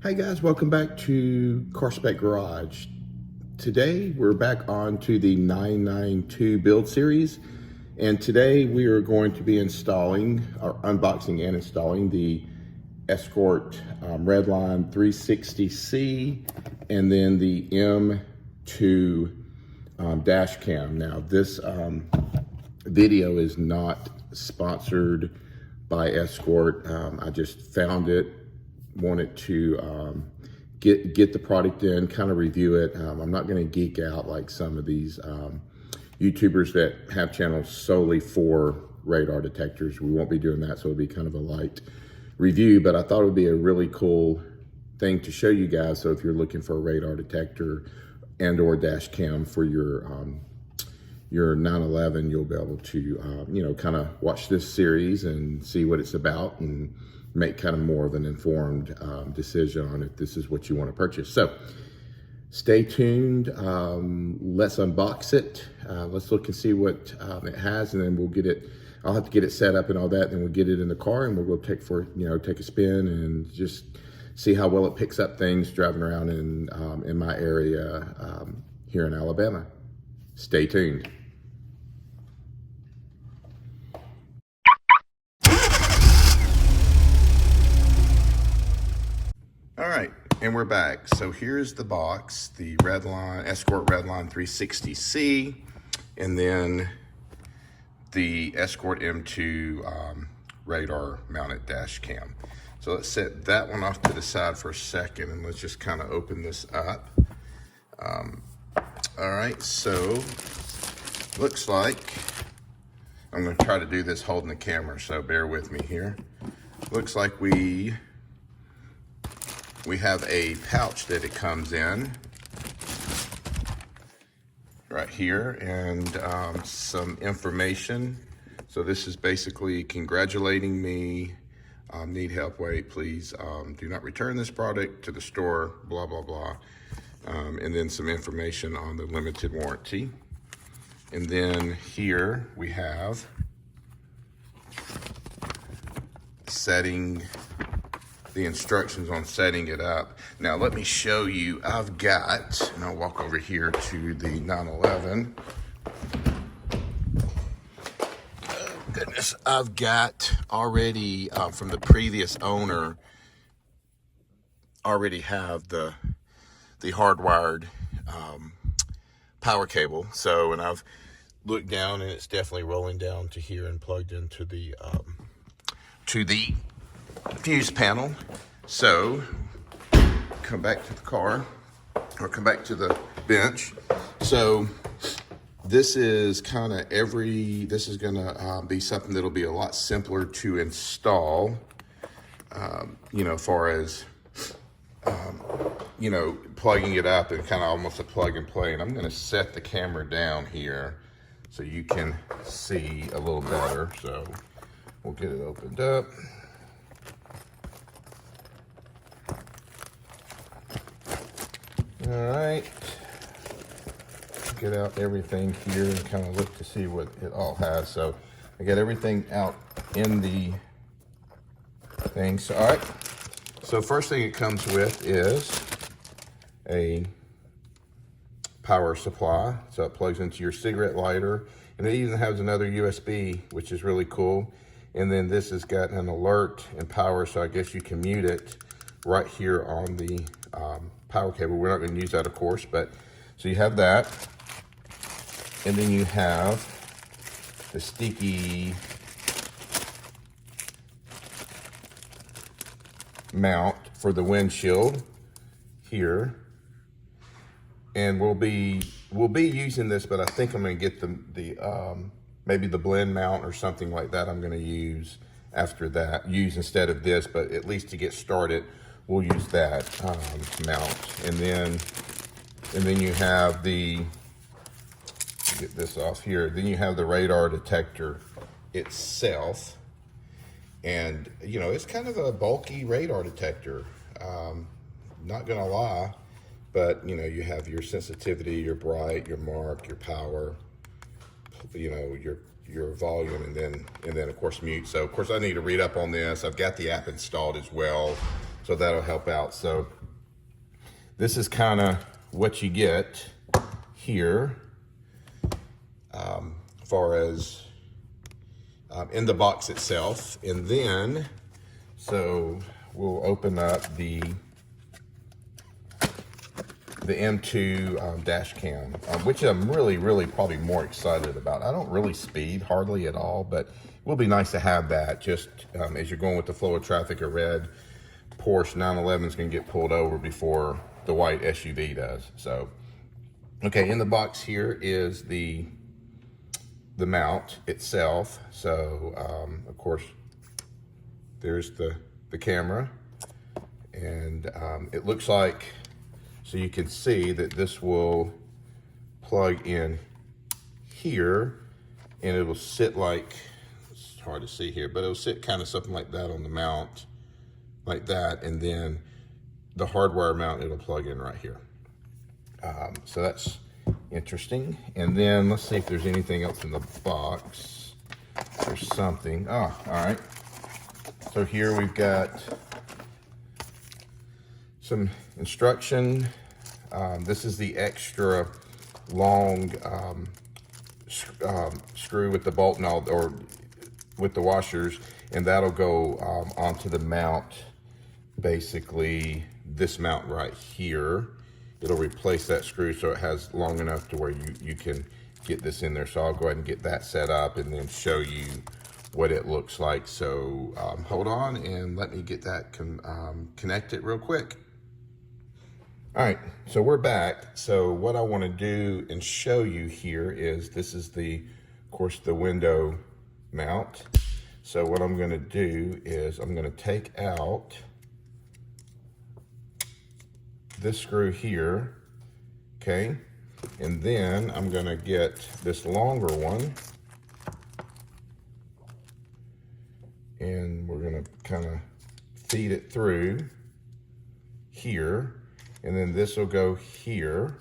Hi guys, welcome back to Car Spec Garage. Today we're back on to the 992 build series, and today we are going to be installing, or unboxing and installing the Escort Redline 360C and then the M2 dash cam. Now this video is not sponsored by Escort. I just found it, wanted to get the product in, kind of review it. I'm not going to geek out like some of these YouTubers that have channels solely for radar detectors. We won't be doing that, so it'll be kind of a light review, but I thought it would be a really cool thing to show you guys. So if you're looking for a radar detector and or dash cam for your 911, you'll be able to kind of watch this series and see what it's about and make kind of more of an informed decision on if this is what you want to purchase. So stay tuned. Let's unbox it. Let's look and see what it has, and then we'll get it. I'll have to get it set up and all that, then we'll get it in the car and we'll go take a spin and just see how well it picks up things driving around in my area here in Alabama. Stay tuned. All right, and we're back. So here's the box, the Escort Redline 360C, and then the Escort M2 radar mounted dash cam. So let's set that one off to the side for a second, and let's just kind of open this up. All right, so looks like, I'm gonna try to do this holding the camera, so bear with me here. Looks like we have a pouch that it comes in right here, and some information. So this is basically congratulating me, need help, wait, please, do not return this product to the store, blah, blah, blah. And then some information on the limited warranty. And then here we have the instructions on setting it up. Now let me show you, I've got, and I'll walk over here to the 911. Oh goodness, I've got already, from the previous owner, already have the hardwired power cable. So, and I've looked down and it's definitely rolling down to here and plugged into the fuse panel. So come back to the car, or come back to the bench. So this is kind of this is gonna be something that'll be a lot simpler to install, as far as plugging it up, and kind of almost a plug and play. And I'm gonna set the camera down here so you can see a little better. So we'll get it opened up. All right, get out everything here and kind of look to see what it all has. So I got everything out in the thing. So, all right, so first thing it comes with is a power supply. So it plugs into your cigarette lighter, and it even has another USB, which is really cool. And then this has got an alert and power, so I guess you can mute it right here on the power cable. We're not going to use that, of course, but so you have that, and then you have the sticky mount for the windshield here, and we'll be using this, but I think I'm going to get the maybe the blend mount or something like that. I'm going to use after that, instead of this, but at least to get started, we'll use that mount. And then you have get this off here. Then you have the radar detector itself. And, it's kind of a bulky radar detector. Not gonna lie, but, you have your sensitivity, your bright, your mark, your power, your volume, and then of course mute. So of course I need to read up on this. I've got the app installed as well, so that'll help out. So this is kind of what you get here, as far as in the box itself. And then, so we'll open up the M2 dash cam, which I'm really probably more excited about. I don't really speed hardly at all, but it will be nice to have that just as you're going with the flow of traffic. A red Porsche 911 is going to get pulled over before the white SUV does. So, okay, in the box here is the mount itself. So, of course, there's the camera, and it looks like, so you can see that this will plug in here, and it will sit like, it's hard to see here, but it'll sit kind of something like that on the mount, like that, and then the hardwire mount, it'll plug in right here. So that's interesting. And then let's see if there's anything else in the box. There's something. Oh, all right. So here we've got some instruction. This is the extra long screw with the bolt and all, or with the washers, and that'll go onto the mount. Basically, this mount right here, it'll replace that screw so it has long enough to where you can get this in there. So I'll go ahead and get that set up and then show you what it looks like. So hold on and let me get that connected real quick. All right, so we're back. So what I want to do and show you here is, this is of course, the window mount. So what I'm going to do is I'm going to take out this screw here, okay? And then I'm going to get this longer one, and we're going to kind of feed it through here. And then this will go here.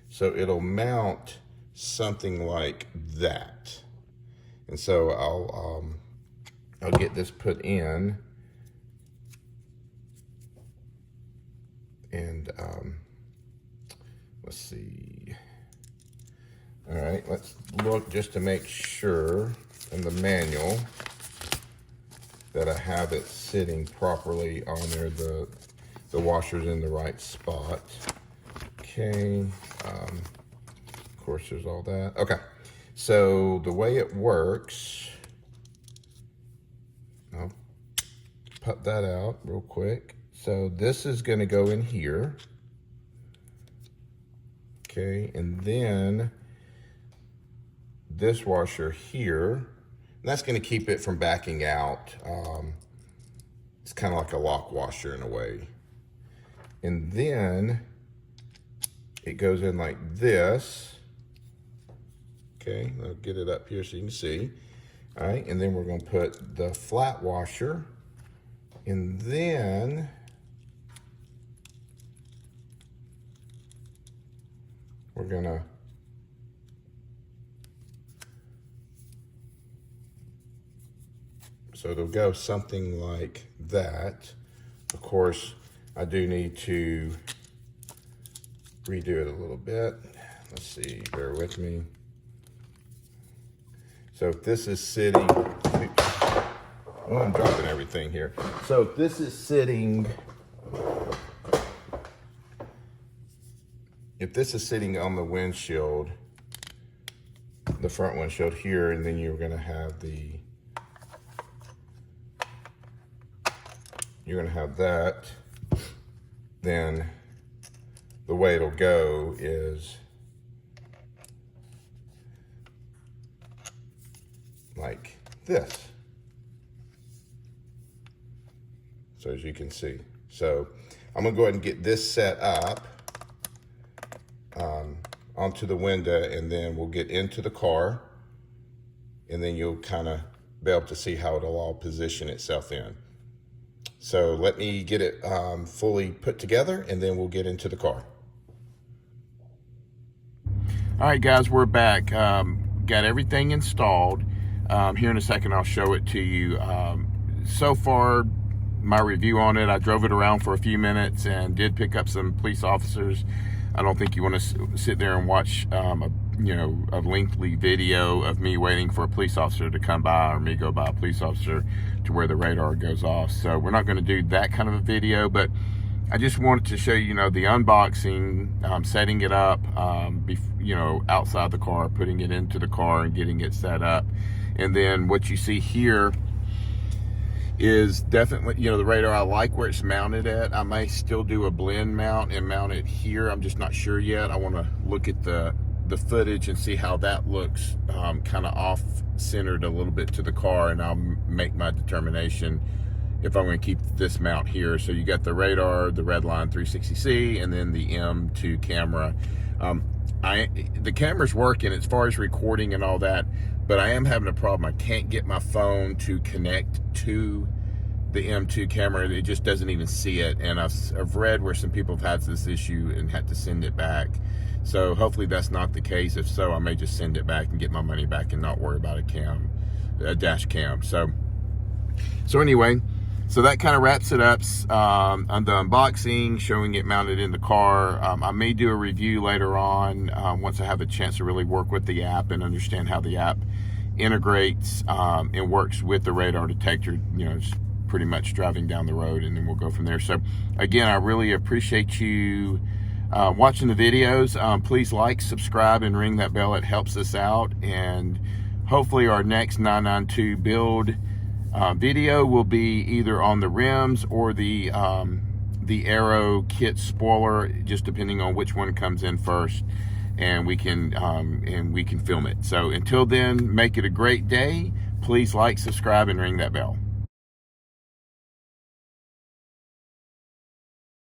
So it'll mount something like that. And so I'll get this put in. And let's see. All right, let's look just to make sure in the manual that I have it sitting properly on there. The washer's in the right spot. Okay, of course there's all that. Okay, so the way it works, I'll pop that out real quick. So this is gonna go in here. Okay, and then this washer here, and that's gonna keep it from backing out. It's kind of like a lock washer in a way. And then it goes in like this. Okay, I'll get it up here so you can see. All right, and then we're gonna put the flat washer, and then we're gonna so it'll go something like that. Of course, I do need to redo it a little bit. Let's see, bear with me. So if this is sitting, oh, I'm dropping everything here. So if this is sitting, on the windshield, the front windshield here, and then you're gonna have that, then the way it'll go is like this. So as you can see. So I'm gonna go ahead and get this set up onto the window, and then we'll get into the car, and then you'll kind of be able to see how it'll all position itself in. So let me get it fully put together, and then we'll get into the car. All right, guys, we're back. Got everything installed. Here in a second, I'll show it to you. So far, my review on it. I drove it around for a few minutes and did pick up some police officers. I don't think you want to sit there and watch a lengthy video of me waiting for a police officer to come by, or me go by a police officer to where the radar goes off. So we're not going to do that kind of a video, but I just wanted to show you, the unboxing, setting it up, outside the car, putting it into the car and getting it set up. And then what you see here is definitely, the radar. I like where it's mounted at. I may still do a blend mount and mount it here. I'm just not sure yet. I want to look at the footage and see how that looks, kind of off centered a little bit to the car, and I'll make my determination if I'm going to keep this mount here. So you got the radar, the Redline 360C, and then the M2 camera. The camera's working as far as recording and all that, but I am having a problem. I can't get my phone to connect to the M2 camera. It just doesn't even see it. And I've read where some people have had this issue and had to send it back. So hopefully that's not the case. If so, I may just send it back and get my money back and not worry about a dash cam. So anyway, so that kind of wraps it up on the unboxing, showing it mounted in the car. I may do a review later on once I have a chance to really work with the app and understand how the app integrates and works with the radar detector, just pretty much driving down the road, and then we'll go from there. So again, I really appreciate you watching the videos. Please like, subscribe, and ring that bell. It helps us out. And hopefully our next 992 build video will be either on the rims or the aero kit spoiler, just depending on which one comes in first, and we can film it. So until then, make it a great day. Please like, subscribe, and ring that bell.